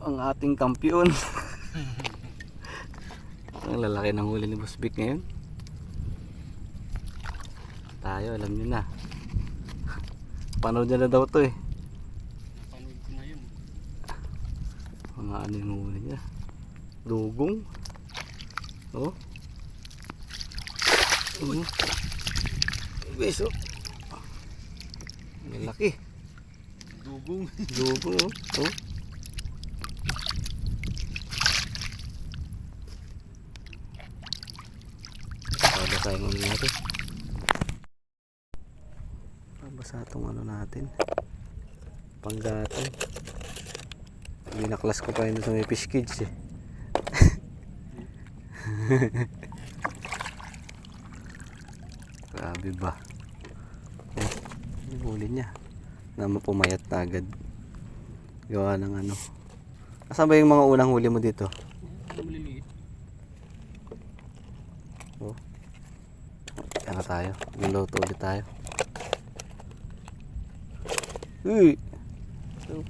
ang ating kampiyon. Ang lalaki ng huli ni Boss Vic ngayon. Tayo, alam nyo na. Panood niya na daw to eh. Napanood ko na yun. Mga ano yung huli niya. Dugong. Oh. Beso. Malaki. Dugong. Dugong oh. Oh. Babasahin muna natin. Babasa itong ano natin. Panggatong. Binaklas ko pa yun sa may fish kids eh. Grabe ba? Oh, yung huli niya. Na mapumayat na agad. Gawa ng ano. Asan ba yung mga unang huli mo dito? Maliliit. Oh. Yan na tayo. Niluto ulit tayo. Uy! So,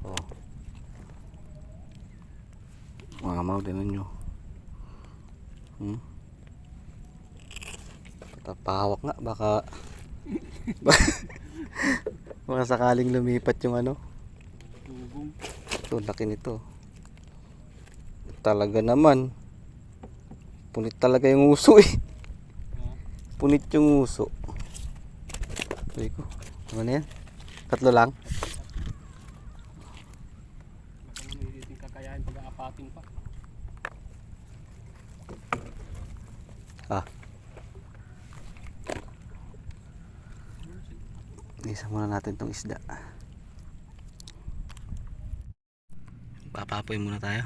oh. Mga maw, tinan nyo. Patapahawak nga, baka baka sakaling lumipat yung ano. Dugong. Ito, laki nito. Talaga naman. Punit talaga yung uso eh. Punit yung uso. Sabi ko, ano na yan? Tatlo lang? Baka naman hindi kakayahin pag-aapatin pa. Ah. Isa muna natin tong isda. Papapoy muna tayo.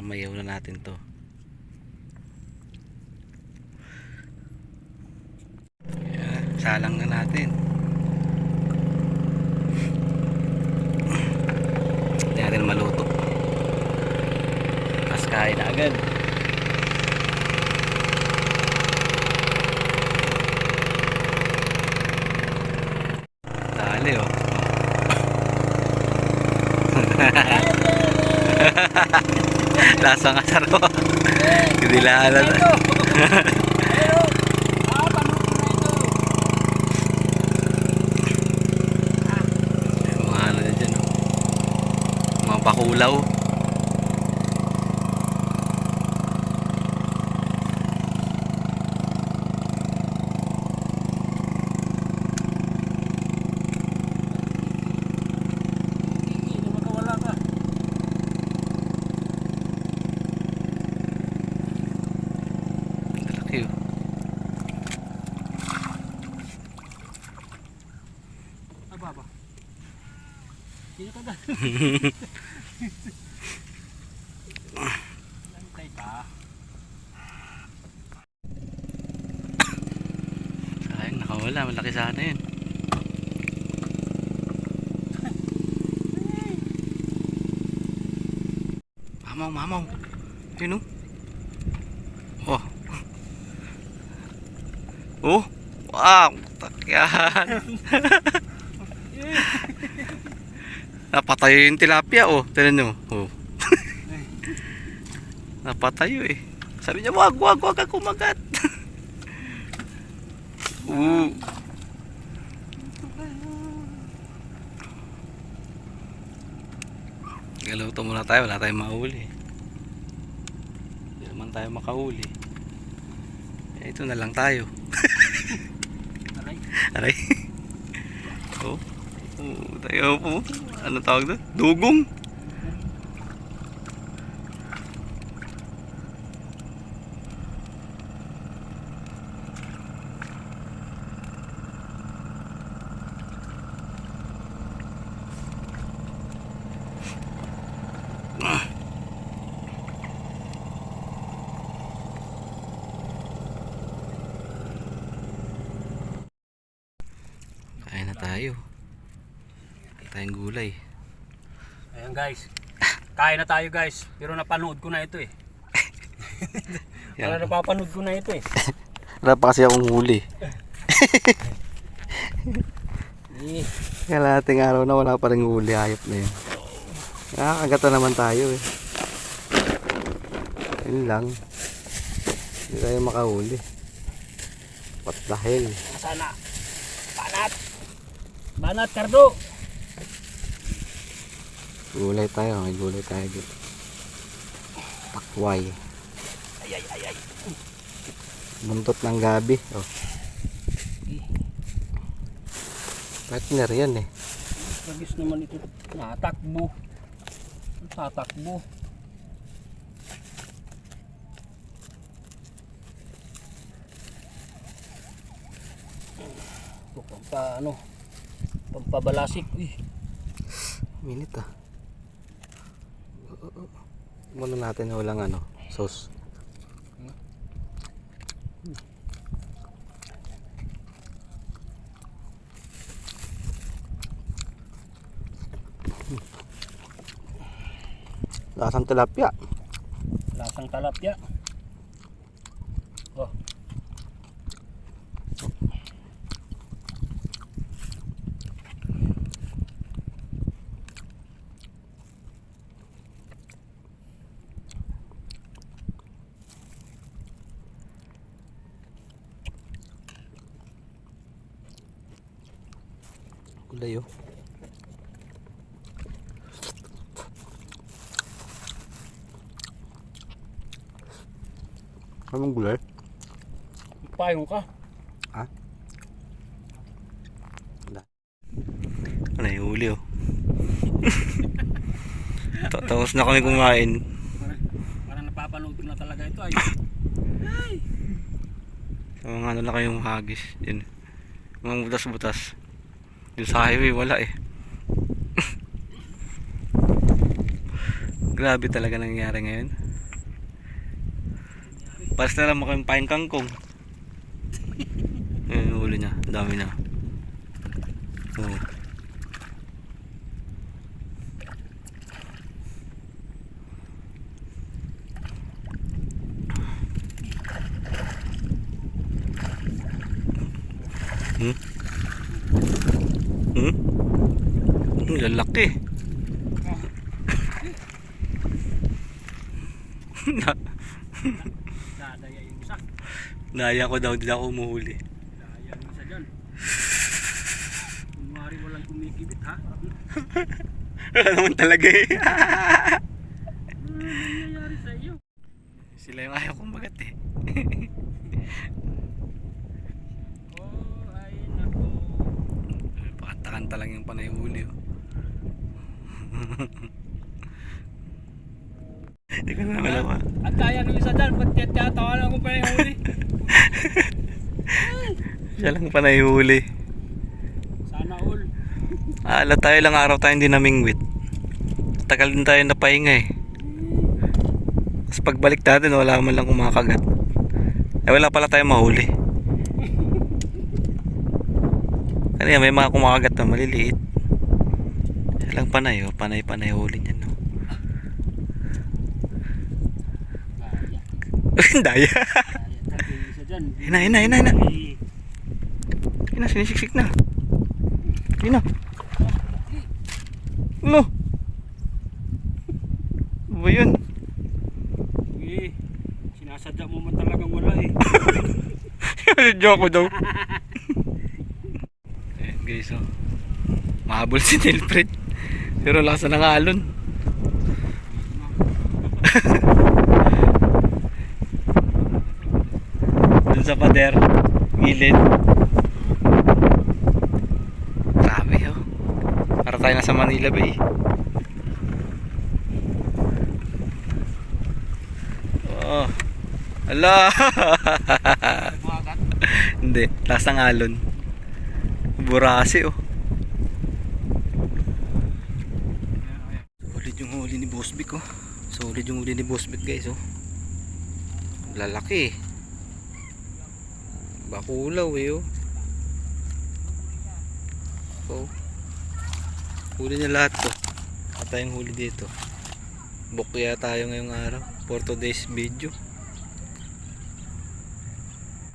Mayaw na natin to. Yan, salang na natin. Hindi natin maluto. Tapos kain na agad. Dali oh. Lasang asar ko. Gibilaan na. Mga ano na dyan oh. Mga bakulaw. Baba. Sino ka ba? Lantay ka. Sayang, nakawala. Malaki sana yun. Mamaw, mamaw. Yun oh. Oh. Oh. Wow. Takyan. Napatayo yung tilapia oh. Tignan nyo. Oh. Napatayo eh. Sabi niya wag ka kumagat. Galuto muna tayo. Wala tayong mahuli. Hindi naman tayo makahuli. Eh, ito na lang tayo. Aray. Aray. Oh. Tayo po. Ano tawag doon? Dugong. Kain na tayo. Tayong gulay. Ayan guys. Kain na tayo guys. Pero napanood ko na ito eh. Para napapanood ko na ito eh. Wala pa kasi akong huli. Eh, Kalahating araw na wala pa rin huli, hayop na yun. Nakakagata naman tayo eh. Yun lang. Hindi tayo makahuli. What the hell? sana. Banat. Banat, Cardo. Gulay tayo, may gulay tayo dito. Pakway. Ay. Buntot ng gabi. Oh. Partner yan eh. Bagis naman ito. Natakbo. Tatakbo. Ito, pampabalasik. Minit ah. Muna natin na walang sauce. Lasang tilapia. Lasang talapya. Oh. Gulay oh. Anong gulay? Payong ka. Ha? Ano yung huli oh. Tapos na kami kumain. Parang napapanood ko na talaga ito ay. So, mga na kayong hagis. Yun. Mga butas-butas. Yung sa highway wala eh. Grabe talaga nangyari ngayon. Paras na lang makayong pain kangkong. Ayun yung huli niya. Ang dami na. Oh. Ang lalaki. Dadaya yung isa. Naya ko daw, hindi ako umuhuli. Daya yung isa dyan. Kunwari walang kumikibit ha. Wala naman talaga eh. Ano nangyayari sa iyo? Sila yung ayaw kong magat eh. Oh ay nako. Pakanta lang yung panay huli oh. Hindi ko na malawa. At kaya ng isa dyan. Ba't tiyatawalan ko pa yung huli? Siya lang panay huli. Sana all. Ala tayo lang araw tayo hindi namingwit. Tagal din tayo napahinga eh. Tapos pagbalik natin wala man lang kumakagat. Eh wala pala tayong mahuli. Kanina may mga kumakagat na maliliit. Siya lang panay oh. Panay huli niyan no. Daya. Ina. Ina, sinisiksik na. Ina. Ano? Ano ba yun? Sinasadya mo man talagang wala eh. Joke daw. Ayan guys oh. Mahabol si Nilfred. Pero lasa ng alon. Dun sa pader. Gilid. Grabe oh. Para tayo nasa Manila Bay. Oh. Ala. Hindi, lasa ng alon. Burasi oh. Solid yung huli ni Boss Vic oh. Solid yung huli ni Boss Vic guys oh. Lalaki eh. Bakulaw eh oh. Oh. Huli niya lahat to. At tayong huli dito. Bukya tayo ngayong araw for today's video.